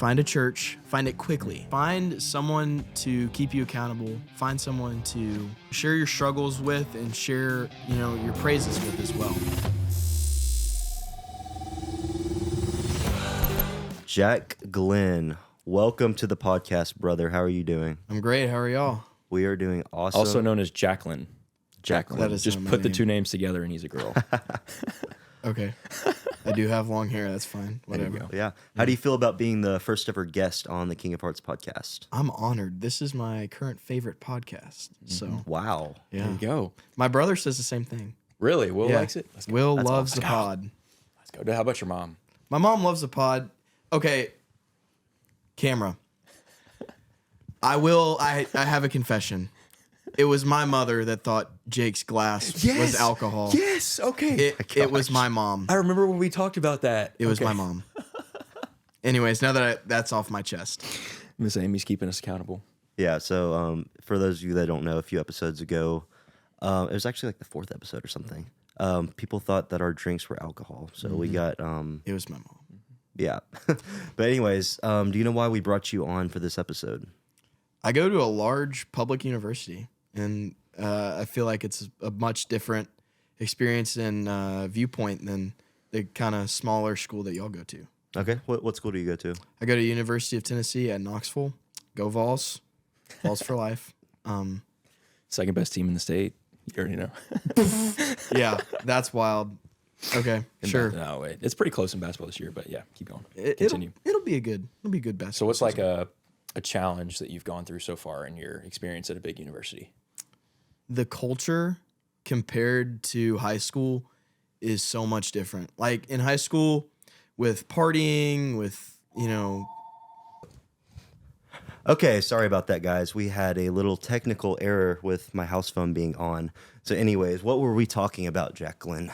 Find a church, find it quickly. Find someone to keep you accountable. Find someone to share your struggles with and share, your praises with as well. Jack Glenn, welcome to the podcast, brother. How are you doing? I'm great. How are y'all? We are doing awesome. Also known as Jacqueline. Jacqueline. That is Just not my put the name. two names together and he's a girl. Okay. I do have long hair. That's fine. There you Whatever. go. Yeah. How do you feel about being the first ever guest on the King of Hearts podcast? I'm honored. This is my current favorite podcast. So, Wow. yeah. There you go. My brother says the same thing. Really? Will Yeah. likes it? Let's go. Will That's loves awesome. the pod. Let's go. How about your mom? My mom loves the pod. Okay. Camera. I have a confession. It was my mother that thought Jake's glass was alcohol. Yes. Okay. It was my mom. I remember when we talked about that. It was my mom. Anyways, now that that's off my chest. Miss Amy's keeping us accountable. Yeah. So for those of you that don't know, a few episodes ago, it was actually like the 4th episode or something. People thought that our drinks were alcohol. So we got... It was my mom. yeah. But anyways, do you know why we brought you on for this episode? I go to a large public university, and I feel like it's a much different experience and viewpoint than the kind of smaller school that y'all go to. Okay. What school do you go to? I go to University of Tennessee at Knoxville. Go Vols. Vols for life. Second best team in the state. You already know. Yeah, that's wild. Okay, sure. No, wait. It's pretty close in basketball this year, but yeah, keep going. It'll Continue. be a good basketball. So what's like a challenge that you've gone through so far in your experience at a big university? The culture compared to high school is so much different. Like in high school, with partying, with Okay, sorry about that, guys. We had a little technical error with my house phone being on. So anyways, what were we talking about, Jacqueline?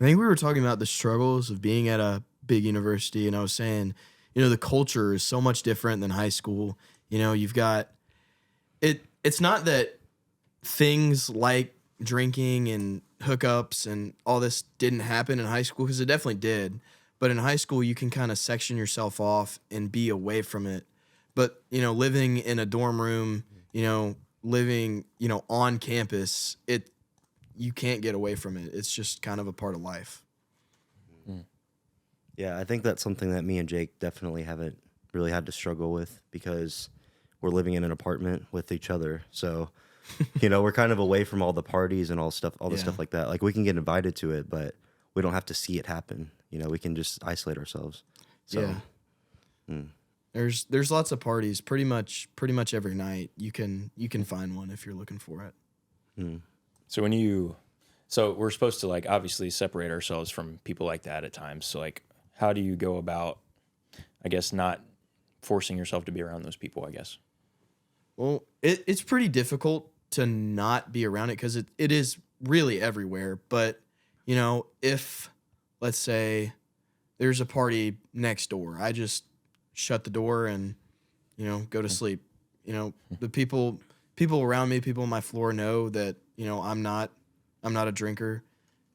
I think we were talking about the struggles of being at a big university, and I was saying, the culture is so much different than high school. You've got it. It's not that things like drinking and hookups and all this didn't happen in high school, because it definitely did. But in high school, you can kind of section yourself off and be away from it. But, living in a dorm room, living, on campus, you can't get away from it. It's just kind of a part of life. Yeah, I think that's something that me and Jake definitely haven't really had to struggle with, because we're living in an apartment with each other. So, we're kind of away from all the parties and all the stuff like that. Like, we can get invited to it, but we don't have to see it happen. We can just isolate ourselves. So, yeah. There's lots of parties pretty much every night. You can find one if you're looking for it. So so we're supposed to like obviously separate ourselves from people like that at times. So like, how do you go about, I guess, not forcing yourself to be around those people, I guess? Well, it's pretty difficult to not be around it, because it is really everywhere. But, if, let's say, there's a party next door, I just shut the door and, go to sleep. The people around me, people on my floor know that, I'm not a drinker.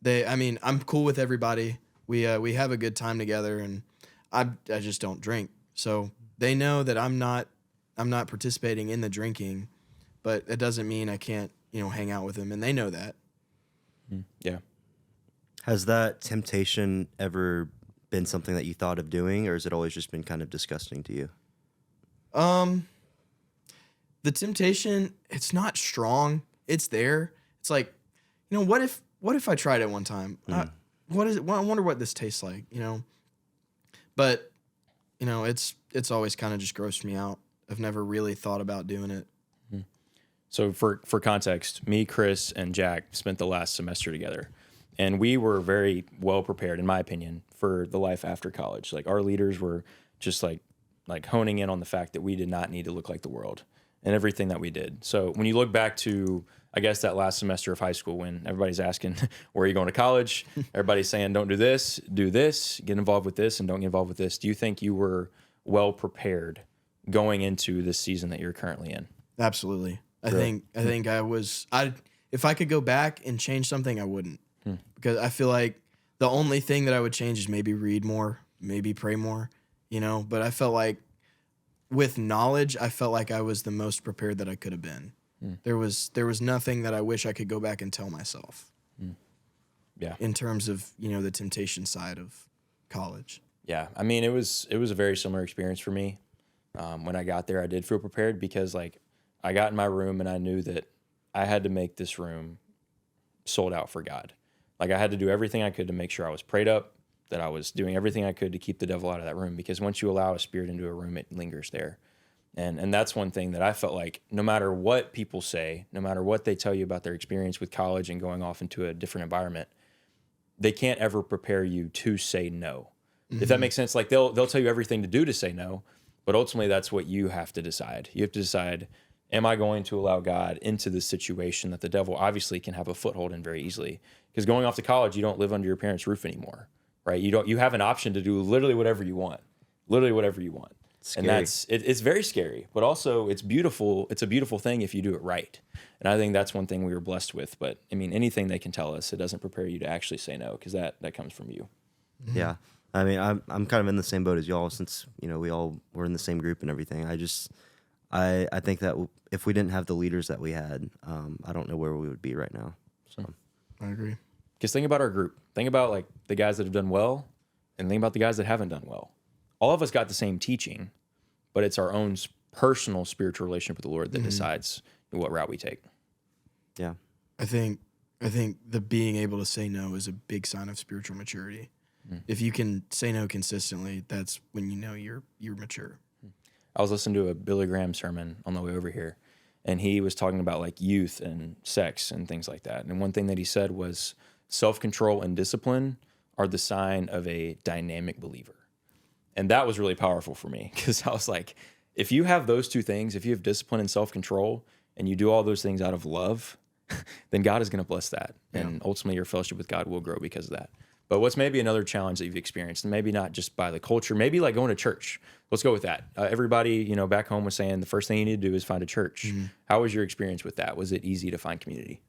I'm cool with everybody. We have a good time together, and I just don't drink. So they know that I'm not participating in the drinking, but it doesn't mean I can't, hang out with them, and they know that. Yeah. has that temptation ever been something that you thought of doing, or has it always just been kind of disgusting to you? The temptation, it's not strong. It's there. It's like, what if I tried it one time? What is it? I wonder what this tastes like, But, it's always kind of just grossed me out. I've never really thought about doing it. So for context, me, Chris, and Jack spent the last semester together, and we were very well prepared, in my opinion, for the life after college. Like, our leaders were just like honing in on the fact that we did not need to look like the world and everything that we did. So when you look back to, I guess, that last semester of high school, when everybody's asking, where are you going to college? Everybody's saying, don't do this, get involved with this, and don't get involved with this. Do you think you were well prepared going into this season that you're currently in? Absolutely. I think I was. If I could go back and change something, I wouldn't, because I feel like the only thing that I would change is maybe read more, maybe pray more, But I felt like with knowledge, I felt like I was the most prepared that I could have been. There was nothing that I wish I could go back and tell myself. Yeah. In terms of, the temptation side of college. Yeah. I mean, it was a very similar experience for me. When I got there, I did feel prepared because like I got in my room and I knew that I had to make this room sold out for God. Like I had to do everything I could to make sure I was prayed up, that I was doing everything I could to keep the devil out of that room, because once you allow a spirit into a room, it lingers there. And that's one thing that I felt like no matter what people say, no matter what they tell you about their experience with college and going off into a different environment, they can't ever prepare you to say no. If that makes sense, like they'll tell you everything to do to say no, but ultimately that's what you have to decide. You have to decide, am I going to allow God into this situation that the devil obviously can have a foothold in very easily? Because going off to college, you don't live under your parents' roof anymore, right? You have an option to do literally whatever you want. Scary. And it's very scary, but also it's beautiful. It's a beautiful thing if you do it right. And I think that's one thing we were blessed with. But I mean, anything they can tell us, it doesn't prepare you to actually say no, because that comes from you. Yeah. I mean, I'm kind of in the same boat as y'all, since, we all were in the same group and everything. I think that if we didn't have the leaders that we had, I don't know where we would be right now. So I agree. Because think about our group. Think about like the guys that have done well, and think about the guys that haven't done well. All of us got the same teaching, but it's our own personal spiritual relationship with the Lord that decides what route we take. yeah. I think the being able to say no is a big sign of spiritual maturity. If you can say no consistently, that's when you know you're mature. I was listening to a Billy Graham sermon on the way over here, and he was talking about like youth and sex and things like that. And one thing that he said was self-control and discipline are the sign of a dynamic believer. And that was really powerful for me, because I was like, if you have those two things, if you have discipline and self-control, and you do all those things out of love, then God is going to bless that. And ultimately your fellowship with God will grow because of that. But what's maybe another challenge that you've experienced, and maybe not just by the culture, maybe like going to church. Let's go with that. Everybody, back home was saying the first thing you need to do is find a church. How was your experience with that? Was it easy to find community?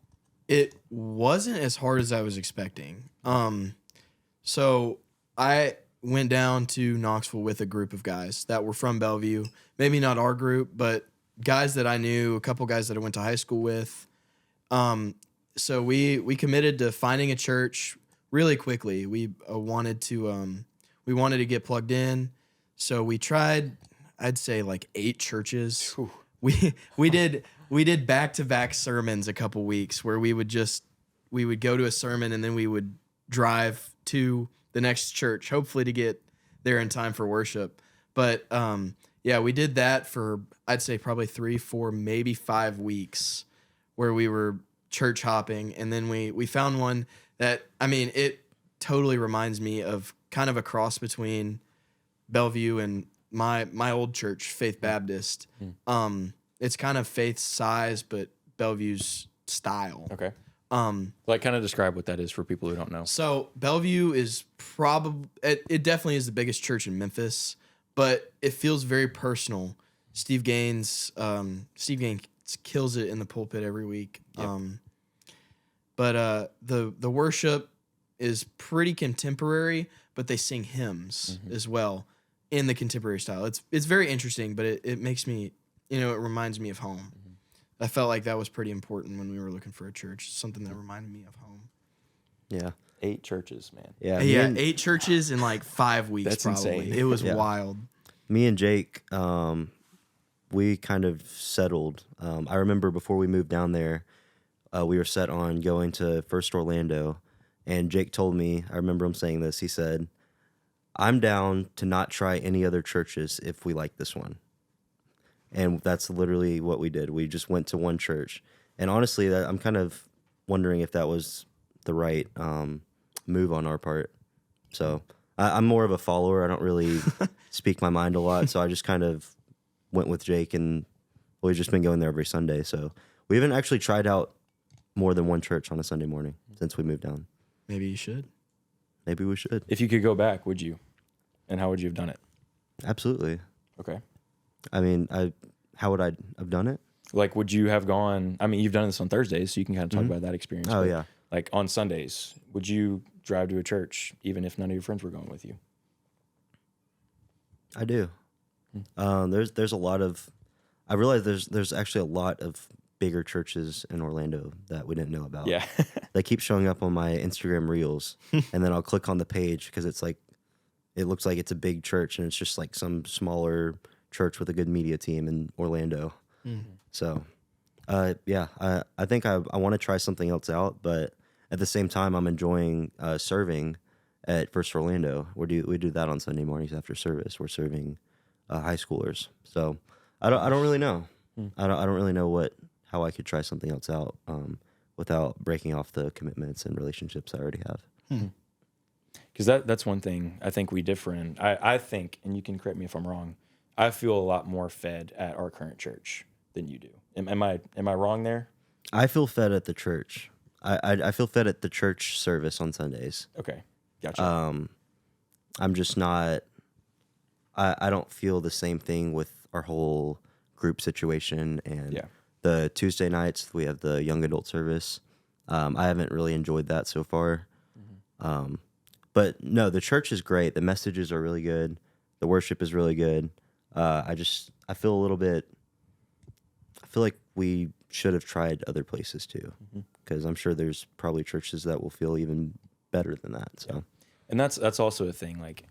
It wasn't as hard as I was expecting. So I went down to Knoxville with a group of guys that were from Bellevue. Maybe not our group, but guys that I knew, a couple guys that I went to high school with. So we committed to finding a church really quickly. We wanted to get plugged in. So we tried, I'd say like 8 churches. Whew. We did back-to-back sermons a couple weeks where we would go to a sermon and then we would drive to the next church, hopefully to get there in time for worship. But we did that for, I'd say probably 3, 4, maybe 5 weeks where we were church hopping. And then we found one that, I mean, it totally reminds me of kind of a cross between Bellevue and my old church, Faith Baptist. It's kind of Faith's size, but Bellevue's style. Okay. Like kind of describe what that is for people who don't know. So Bellevue is probably, it definitely is the biggest church in Memphis, but it feels very personal. Steve Gaines kills it in the pulpit every week. Yep. But the worship is pretty contemporary, but they sing hymns as well in the contemporary style. It's very interesting, but it makes me, it reminds me of home. I felt like that was pretty important when we were looking for a church, something that reminded me of home. Yeah. 8 churches, man. Yeah. Yeah, 8 churches in like 5 weeks. That's probably. insane. It was Yeah. wild. Me and Jake, we kind of settled. I remember before we moved down there, we were set on going to First Orlando, and Jake told me, I remember him saying this, he said, I'm down to not try any other churches if we like this one. And that's literally what we did. We just went to one church. And honestly, I'm kind of wondering if that was the right move on our part. So I'm more of a follower. I don't really speak my mind a lot. So I just kind of went with Jake, and we've just been going there every Sunday. So we haven't actually tried out more than one church on a Sunday morning since we moved down. Maybe you should. Maybe we should. If you could go back, would you? And how would you have done it? Absolutely. Okay. I mean, how would I have done it? Like, would you have gone? I mean, you've done this on Thursdays, so you can kind of talk about that experience. Oh, but, yeah. Like on Sundays, would you drive to a church even if none of your friends were going with you? I do. There's a lot of. I realize there's actually a lot of bigger churches in Orlando that we didn't know about. Yeah. They keep showing up on my Instagram reels, and then I'll click on the page because it's like, it looks like it's a big church, and it's just like some smaller church with a good media team in Orlando. So, yeah, I think I want to try something else out, but at the same time, I'm enjoying serving at First Orlando. We do that on Sunday mornings after service. We're serving high schoolers. So I don't really know. I don't really know how I could try something else out without breaking off the commitments and relationships I already have. Because that's one thing I think we differ in. I think, and you can correct me if I'm wrong, I feel a lot more fed at our current church than you do. Am I wrong there? I feel fed at the church. I feel fed at the church service on Sundays. Okay, gotcha. I'm just not. I don't feel the same thing with our whole group situation and the Tuesday nights we have the young adult service. I haven't really enjoyed that so far. But no, the church is great. The messages are really good. The worship is really good. I feel a little bit. I feel like we should have tried other places too, because I'm sure there's probably churches that will feel even better than that. So, and that's also a thing. Like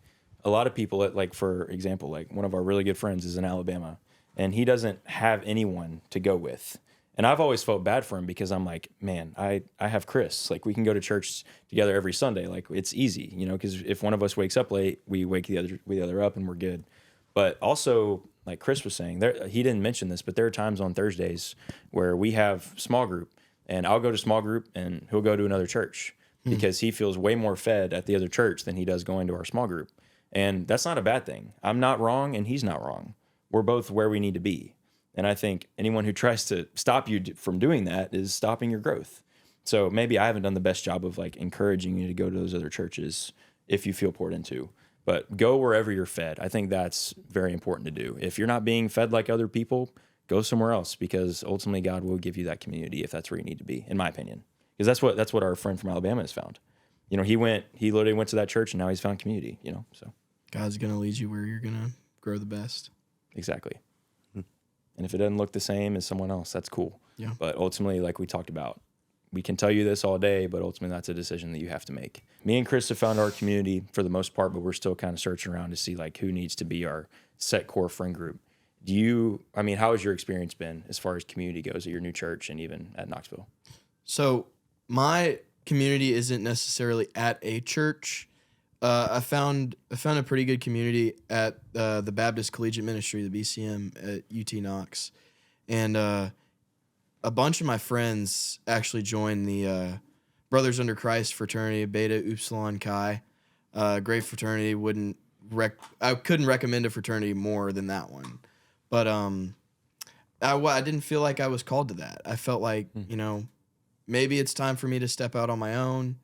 a lot of people, like for example, like one of our really good friends is in Alabama, and he doesn't have anyone to go with. And I've always felt bad for him because I'm like, man, I have Chris. Like we can go to church together every Sunday. Like it's easy, you know, because if one of us wakes up late, we wake the other up and we're good. But also, like Chris was saying, he didn't mention this, but there are times on Thursdays where we have small group, and I'll go to small group and he'll go to another church because he feels way more fed at the other church than he does going to our small group. And that's not a bad thing. I'm not wrong and he's not wrong. We're both where we need to be. And I think anyone who tries to stop you from doing that is stopping your growth. So maybe I haven't done the best job of like encouraging you to go to those other churches if you feel poured into. But go wherever you're fed. I think that's very important to do. If you're not being fed like other people, go somewhere else, because ultimately God will give you that community if that's where you need to be, in my opinion. Because that's what our friend from Alabama has found. You know, he literally went to that church and now he's found community, you know, so. God's going to lead you where you're going to grow the best. Exactly. And if it doesn't look the same as someone else, that's cool. Yeah. But ultimately, like we talked about, we can tell you this all day, but ultimately that's a decision that you have to make. Me and Chris have found our community for the most part, but we're still kind of searching around to see like who needs to be our set core friend group. How has your experience been as far as community goes at your new church and even at Knoxville? So my community isn't necessarily at a church. I found a pretty good community at the Baptist Collegiate Ministry, the BCM at UT Knox, and a bunch of my friends actually joined the Brothers Under Christ fraternity, Beta Upsilon Chi. Great fraternity. I couldn't recommend a fraternity more than that one, but I didn't feel like I was called to that. I felt like maybe it's time for me to step out on my own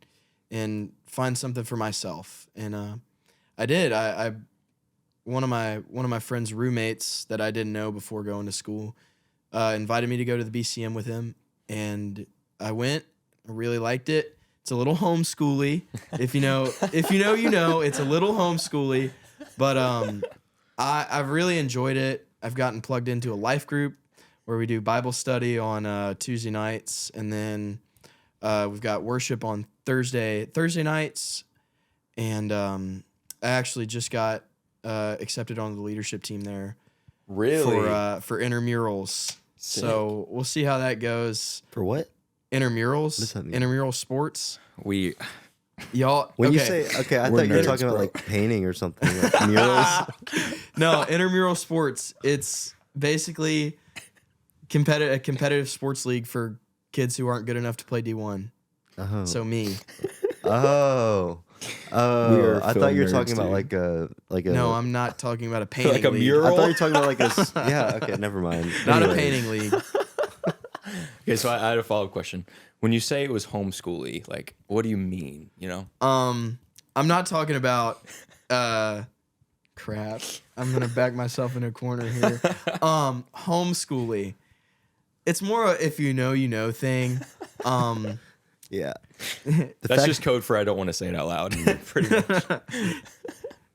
and find something for myself. And I did. One of my friend's roommates that I didn't know before going to school invited me to go to the BCM with him, and I went. I really liked it. It's a little homeschooly. If you know, you know. It's a little homeschooly, but I've really enjoyed it. I've gotten plugged into a life group where we do Bible study on Tuesday nights, and then we've got worship on Thursday nights, and I actually just got accepted on the leadership team there. Really? For intramurals. Sick. So we'll see how that goes. For what? Intramurals. What does that mean? Intramural sports. Y'all. When you say I thought you were talking about like painting or something, like murals. No, intramural sports. It's basically a competitive sports league for kids who aren't good enough to play D1. Oh. So me. Oh. Oh, I thought you were talking about like a. No, I'm not talking about a painting like a league. mural. I thought you were talking about like a. Yeah. Okay. Never mind. Not Anyways. a painting league. Okay, so I had a follow-up question. When you say it was homeschooly, like, what do you mean? You know? I'm not talking about. Crap. I'm gonna back myself in a corner here. Homeschooly. It's more a if you know thing. Yeah. That's just code for I don't want to say it out loud. Pretty much.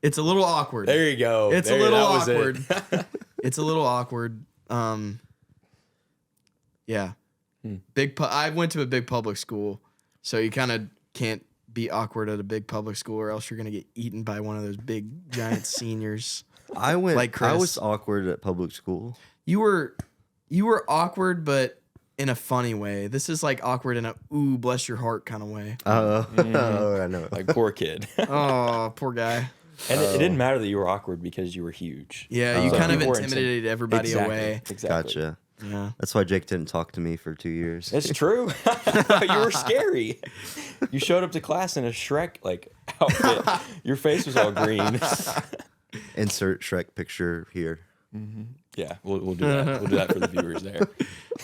It's a little awkward. There you go. It's There, a little that was awkward. it. It's a little awkward. Yeah. I went to a big public school, so you kind of can't be awkward at a big public school, or else you're gonna get eaten by one of those big giant seniors. I went. Like Chris. I was awkward at public school. You were awkward, but in a funny way. This is like awkward in a ooh, bless your heart kind of way. Oh, I know. Like, poor kid. Oh, poor guy. And it didn't matter that you were awkward because you were huge. Yeah, you So kind of people were intimidated everybody away. Exactly. Gotcha. Yeah. That's why Jake didn't talk to me for 2 years. It's true. You were scary. You showed up to class in a Shrek like outfit. Your face was all green. Insert Shrek picture here. Yeah, we'll do that. We'll do that for the viewers there.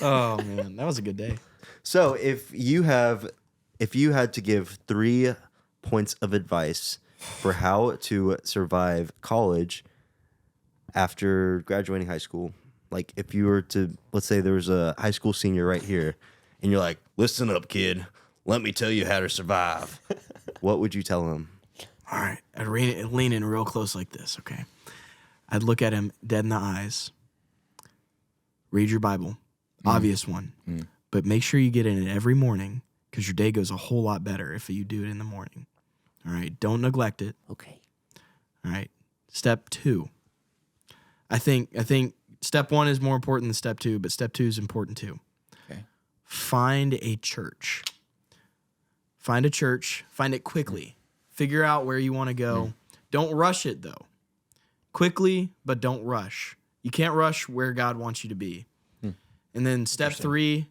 Oh man, that was a good day. So if you had to give 3 points of advice for how to survive college after graduating high school, like if you were to, let's say there was a high school senior right here, and you're like, listen up, kid, let me tell you how to survive. What would you tell him? All right, I'd lean in real close like this, okay? I'd look at him dead in the eyes. Read your Bible, obvious one, but make sure you get in it every morning because your day goes a whole lot better if you do it in the morning. All right, don't neglect it. Okay. All right, step 2. I think step 1 is more important than step 2, but step 2 is important too. Okay. Find a church. Find a church. Find it quickly. Figure out where you want to go. Don't rush it though. Quickly, but don't rush. You can't rush where God wants you to be. And then step 3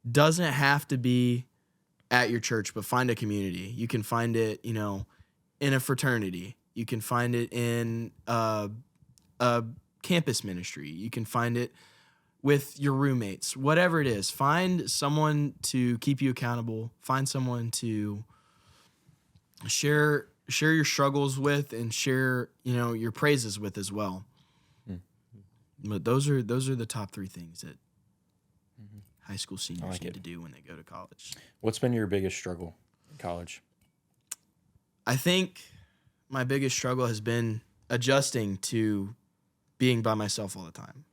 doesn't have to be at your church, but find a community. You can find it, in a fraternity. You can find it in a campus ministry. You can find it with your roommates. Whatever it is, find someone to keep you accountable. Find someone to share your struggles with and share, your praises with as well. But those are the top 3 things that high school seniors need to do when they go to college. What's been your biggest struggle in college? I think my biggest struggle has been adjusting to being by myself all the time.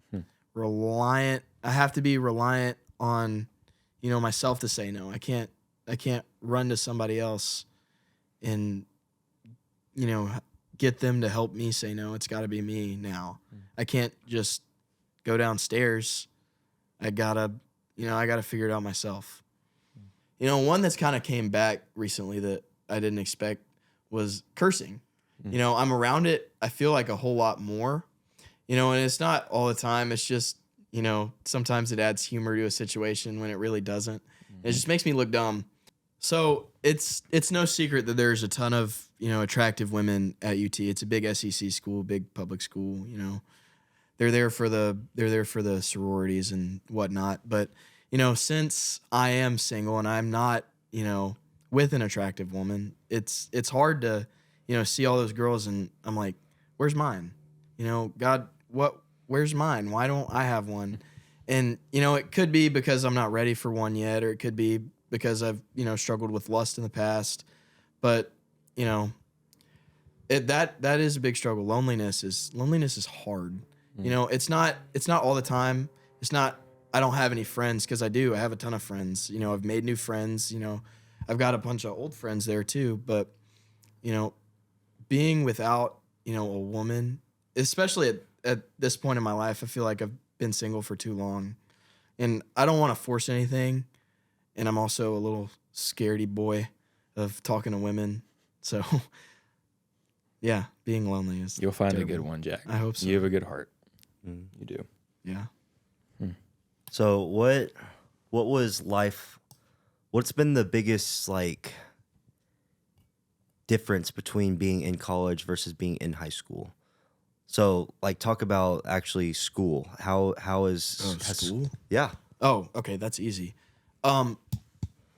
I have to be reliant on, myself to say no. I can't run to somebody else and, get them to help me say no. It's got to be me now. I can't just go downstairs. I gotta figure it out myself. One that's kind of came back recently that I didn't expect was cursing. I'm around it, I feel like a whole lot more, and it's not all the time. It's just, sometimes it adds humor to a situation when it really doesn't. It just makes me look dumb. So it's no secret that there's a ton of, attractive women at UT. It's a big SEC school, big public school, They're there for the sororities and whatnot. But, since I am single and I'm not, with an attractive woman, it's hard to, see all those girls and I'm like, where's mine? God, where's mine? Why don't I have one? And, it could be because I'm not ready for one yet, or it could be because I've, struggled with lust in the past. But, that is a big struggle. Loneliness is hard. It's not all the time. It's not, I don't have any friends, because I do. I have a ton of friends. I've made new friends. I've got a bunch of old friends there too. But, being without, a woman, especially at this point in my life, I feel like I've been single for too long. And I don't want to force anything. And I'm also a little scaredy boy of talking to women. So, yeah, being lonely is You'll find terrible. a good one, Jack. I hope so. You have a good heart. You do. Yeah. So what was life? What's been the biggest difference between being in college versus being in high school? So talk about actually school. How has School? Yeah. Oh, okay, that's easy. I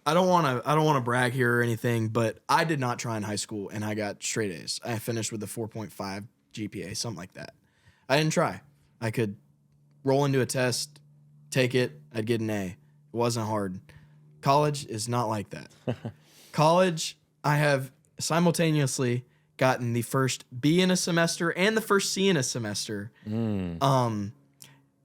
don't want to brag here or anything, but I did not try in high school and I got straight A's. I finished with a 4.5 GPA, something like that. I didn't try. I could roll into a test, take it, I'd get an A. It wasn't hard. College is not like that. College, I have simultaneously gotten the first B in a semester and the first C in a semester.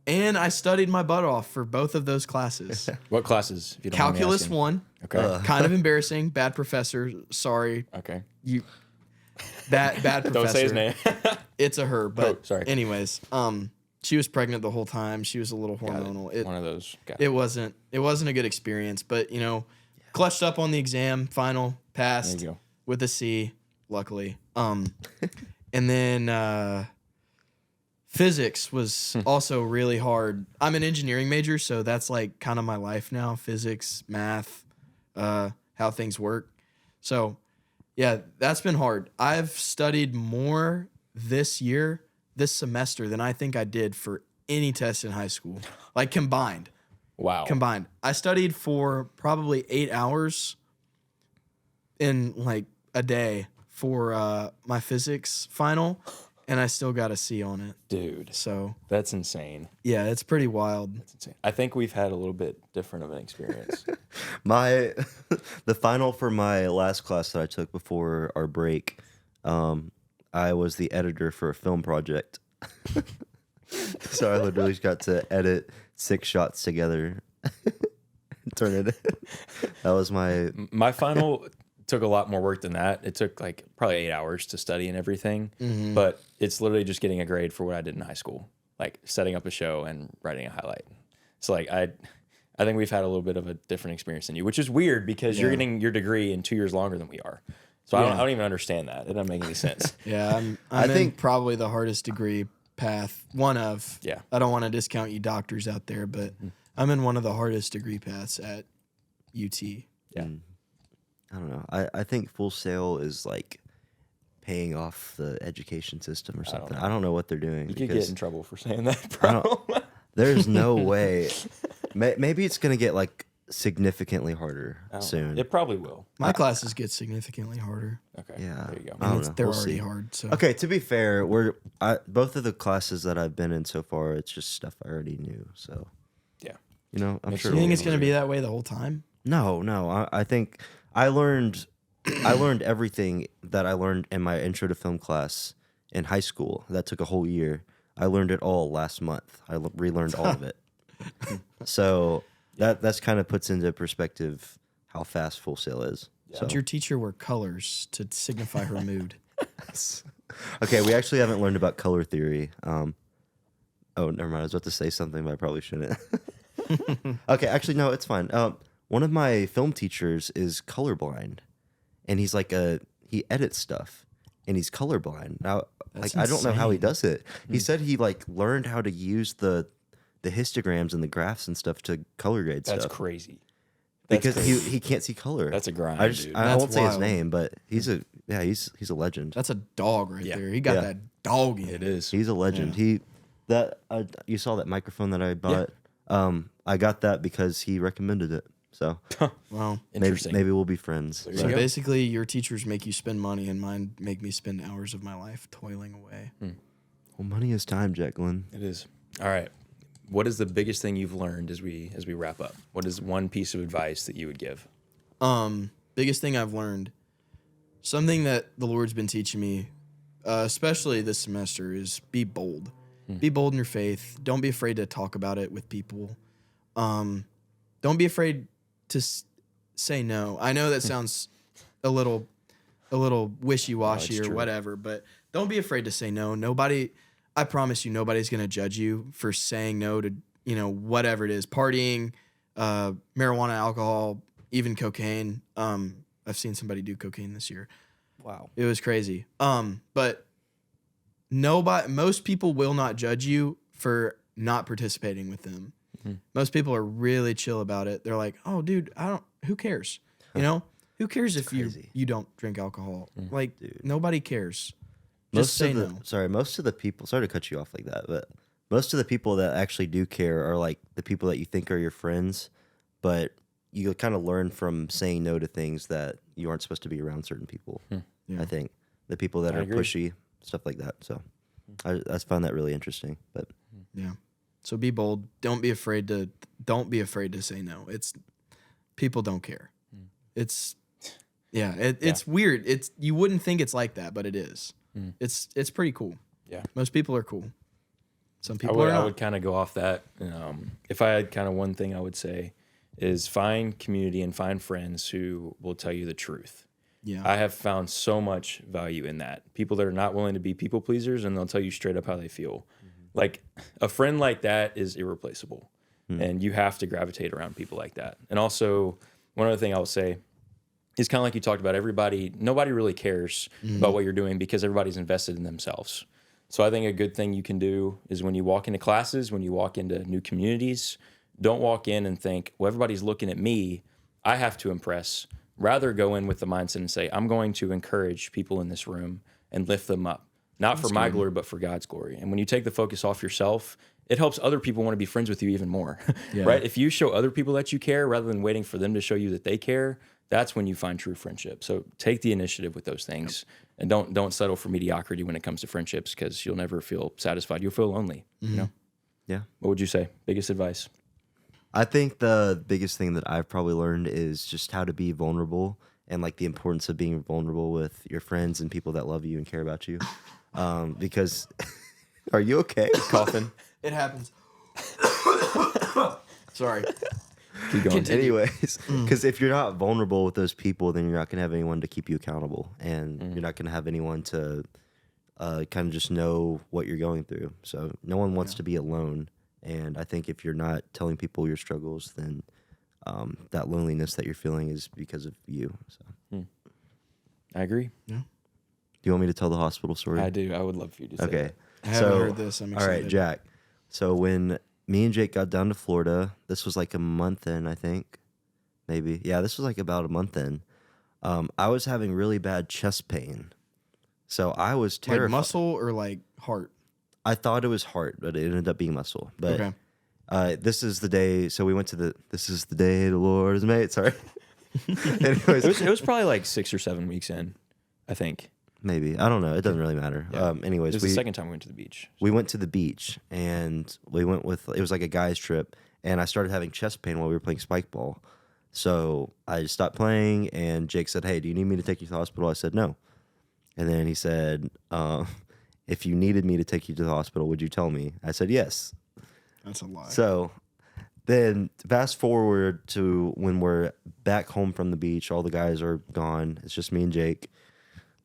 And I studied my butt off for both of those classes. What classes? If you don't mind me Calculus asking? 1, Okay. kind of embarrassing. Bad professor. Sorry. Okay. Bad professor. Don't say his name. It's a her, but sorry. anyways, she was pregnant the whole time. She was a little hormonal. One of those. It wasn't a good experience, but clutched up on the exam, final, passed There you go. with a C, luckily. And then physics was also really hard. I'm an engineering major, so that's like kind of my life now. Physics, math, how things work. So yeah, that's been hard. I've studied more this semester than I think I did for any test in high school, like combined. Wow. Combined. I studied for probably 8 hours in like a day for my physics final, and I still got a C on it. Dude, So that's insane. yeah, it's pretty wild. That's insane. I think we've had a little bit different of an experience. The final for my last class that I took before our break, I was the editor for a film project. So I literally just got to edit 6 shots together. Turn it. That was My final took a lot more work than that. It took like probably 8 hours to study and everything, but it's literally just getting a grade for what I did in high school, like setting up a show and writing a highlight. So like I think we've had a little bit of a different experience than you, which is weird because you're getting your degree in 2 years longer than we are. So I don't even understand that. It doesn't make any sense. Yeah, I think probably the hardest degree path. One of. Yeah. I don't want to discount you doctors out there, but I'm in one of the hardest degree paths at UT. Yeah. I don't know. I think Full Sail is like paying off the education system or something. I don't know what they're doing. You could get in trouble for saying that, I don't- bro. There's no way. Maybe it's gonna get like significantly harder soon. It probably will. My classes get significantly harder. Okay. Yeah. There you go. I don't And know. they're We'll already see. hard. So Okay, to be fair, both of the classes that I've been in so far, it's just stuff I already knew. So Yeah. I'm Makes sure. you it'll think it'll it's get going to be easier. that way the whole time? No. I think I learned everything that I learned in my intro to film class in high school. That took a whole year. I learned it all last month. I relearned all of it. So that's kind of puts into perspective how fast Full Sail is. So. Did your teacher wear colors to signify her mood? Okay, we actually haven't learned about color theory. Oh, never mind. I was about to say something, but I probably shouldn't. Okay, actually, no, it's fine. One of my film teachers is colorblind, and he's like he edits stuff, and he's colorblind. Now, That's I don't know how he insane. does it. He said he like learned how to use the histograms and the graphs and stuff to color grade That's stuff crazy. because he can't see color. That's a grind, dude. I That's won't say his wild. name, but he's a legend. That's a dog right Yeah. there. He got Yeah. that dog in It him. is. He's a legend. You saw that microphone that I bought. I got that because he recommended it. So Wow. Interesting. maybe we'll be friends. There you So go. basically, your teachers make you spend money, and mine make me spend hours of my life toiling away. Well, money is time, Jacqueline. It is. All right. What is the biggest thing you've learned as we wrap up? What is one piece of advice that you would give? Biggest thing I've learned, something that the Lord's been teaching me, especially this semester, is be bold. Be bold in your faith. Don't be afraid to talk about it with people. Don't be afraid to say no. I know that sounds a little wishy-washy or true. whatever, but don't be afraid to say no. I promise you, nobody's going to judge you for saying no to, whatever it is, partying, marijuana, alcohol, even cocaine. I've seen somebody do cocaine this year. Wow. It was crazy. But most people will not judge you for not participating with them. Most people are really chill about it. They're like, "Oh, dude, who cares? Who cares if crazy. you don't drink alcohol? Like, Dude. nobody cares. Just say no." Most of the people, sorry to cut you off like that, but most of the people that actually do care are like the people that you think are your friends, but you kind of learn from saying no to things that you aren't supposed to be around certain people. Yeah. I think the people that I are agree. pushy, stuff like that. So I found that really interesting. But Yeah. So be bold. Don't be afraid to say no. People don't care. Yeah, it's weird. You wouldn't think it's like that, but it is. It's pretty cool. Yeah. Most people are cool. Some people are I not. would kind of go off that. If I had kind of one thing I would say is find community and find friends who will tell you the truth. Yeah. I have found so much value in that. People that are not willing to be people pleasers and they'll tell you straight up how they feel. Like a friend like that is irreplaceable. And you have to gravitate around people like that. And also, one other thing I will say is kind of like you talked about, nobody really cares about what you're doing because everybody's invested in themselves. So I think a good thing you can do is when you walk into classes, when you walk into new communities, don't walk in and think, well, everybody's looking at me, I have to impress. Rather go in with the mindset and say, I'm going to encourage people in this room and lift them up. Not for my glory, but for God's glory. And when you take the focus off yourself, it helps other people want to be friends with you even more, right? If you show other people that you care rather than waiting for them to show you that they care, that's when you find true friendship. So take the initiative with those things and don't settle for mediocrity when it comes to friendships because you'll never feel satisfied. You'll feel lonely, you know? Yeah. What would you say? Biggest advice? I think the biggest thing that I've probably learned is just how to be vulnerable and like the importance of being vulnerable with your friends and people that love you and care about you. Because are you okay? Coughing. It happens. Sorry. Keep going. Anyways, because if you're not vulnerable with those people, then you're not going to have anyone to keep you accountable, and you're not going to have anyone to kind of just know what you're going through. So no one wants to be alone, and I think if you're not telling people your struggles, then that loneliness that you're feeling is because of you. So I agree. Yeah. do you want me to tell the hospital story? I do. I would love for you to say Okay. that. I haven't heard this. I'm excited. All right, Jack. So when me and Jake got down to Florida, this was like a month in, I think. Maybe. Yeah, this was like about a month in. I was having really bad chest pain. So I was terrified. Like muscle or like heart? I thought it was heart, but it ended up being muscle. But Okay. this is the day. So we went to this is the day the Lord has made. Sorry. Anyways, It was probably like 6 or 7 weeks in, I think. maybe. I don't know. It doesn't really matter. Yeah. Anyways, It was the second time we went to the beach. we went to the beach and we went with, it was like a guy's trip, and I started having chest pain while we were playing spike ball. So I just stopped playing, and Jake said, "Hey, do you need me to take you to the hospital?" I said, "No." And then he said, "If you needed me to take you to the hospital, would you tell me?" I said, "Yes." That's a lie. So then fast forward to when we're back home from the beach, all the guys are gone. It's just me and Jake.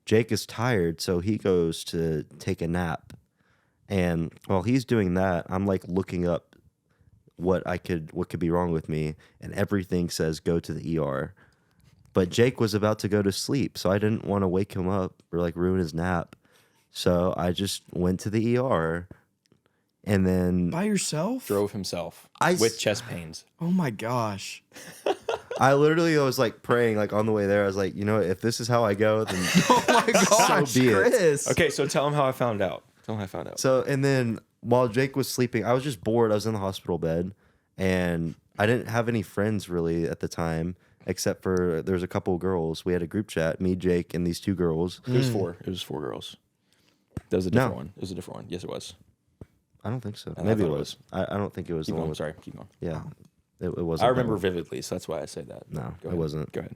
Jake is tired, so he goes to take a nap. And while he's doing that, I'm like looking up what could be wrong with me, and everything says go to the ER. But Jake was about to go to sleep, so I didn't want to wake him up or like ruin his nap. So I just went to the ER, and then By yourself? Drove himself I with chest pains. Oh my gosh. I literally was like praying, like on the way there. I was like, you know, if this is how I go, then Oh my gosh, be it. Chris. Okay, so tell him how I found out. So, and then while Jake was sleeping, I was just bored. I was in the hospital bed, and I didn't have any friends really at the time, except for there was a couple of girls. We had a group chat, me, Jake, and these two girls. It was 4. It was 4 girls. That was a different No. one. It was a different one. Yes, it was. I don't think so. I Maybe thought it it was. I don't think it was Keep the one going. with. Sorry, keep going. Yeah, it wasn't. I that remember one. vividly, so that's why I say that. No, Go it ahead. wasn't. Go ahead.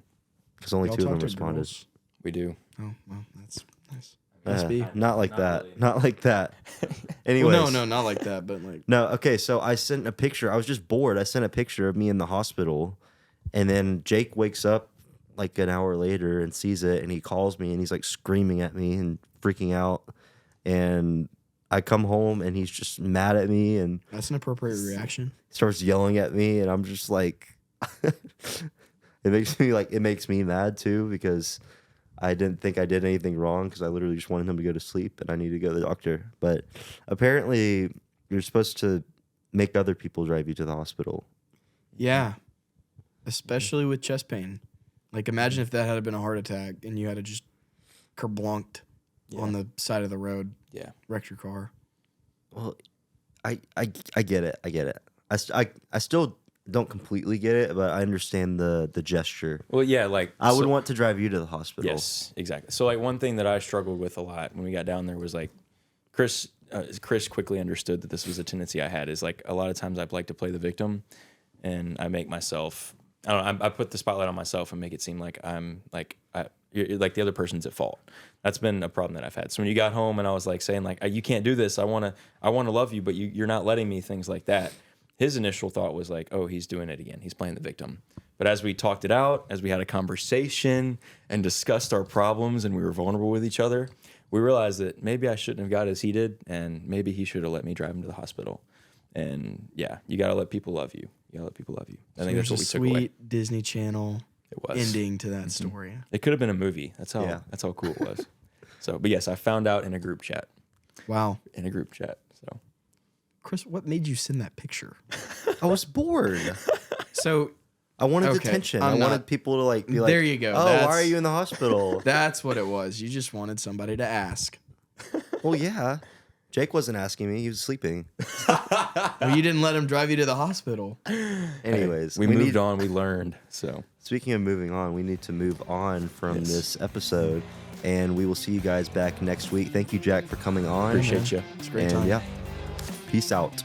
Because only Y'all two of them talk to responded. girls? We do. Oh, well, that's nice. Must be. Not like Not that. really. Not like that. Anyways. Well, no, not like that, but like. No, okay, so I sent a picture. I was just bored. I sent a picture of me in the hospital, and then Jake wakes up like an hour later and sees it, and he calls me, and he's like screaming at me and freaking out. And I come home, and he's just mad at me and That's an appropriate reaction. starts yelling at me, and I'm just like, it makes me mad too, because I didn't think I did anything wrong, because I literally just wanted him to go to sleep and I needed to go to the doctor. But apparently you're supposed to make other people drive you to the hospital. Yeah. Especially with chest pain. Like, imagine if that had been a heart attack and you had to just kerblonked on the side of the road, Yeah. wrecked your car. Well, I get it. I get it. I still don't completely get it, but I understand the gesture. Well, yeah, like I would want to drive you to the hospital. Yes, exactly. So like one thing that I struggled with a lot when we got down there was like Chris quickly understood that this was a tendency I had, is like a lot of times I'd like to play the victim, and I make myself I don't know. I put the spotlight on myself and make it seem like I'm like like the other person's at fault. That's been a problem that I've had. So when you got home and I was like saying like you can't do this. I want to love you, but you're not letting me. Things like that. His initial thought was like, oh, he's doing it again. He's playing the victim. But as we talked it out, as we had a conversation and discussed our problems and we were vulnerable with each other, we realized that maybe I shouldn't have got as he did, and maybe he should have let me drive him to the hospital. And yeah, you got to let people love you. You got to let people love you. I think that's what we took away. Sweet Disney Channel ending to that story. It could have been a movie. That's how cool it was. So, but yes, I found out in a group chat. Wow. In a group chat. So, Chris, what made you send that picture? I was bored. So I wanted attention. I wanted people to like be like, there you go. Oh, why are you in the hospital? That's what it was. You just wanted somebody to ask. Well, yeah. Jake wasn't asking me. He was sleeping. Well, you didn't let him drive you to the hospital. Anyways, we moved on. We learned. So speaking of moving on, we need to move on from this episode, and we will see you guys back next week. Thank you, Jack, for coming on. Appreciate you. It's a great time. Yeah, peace out.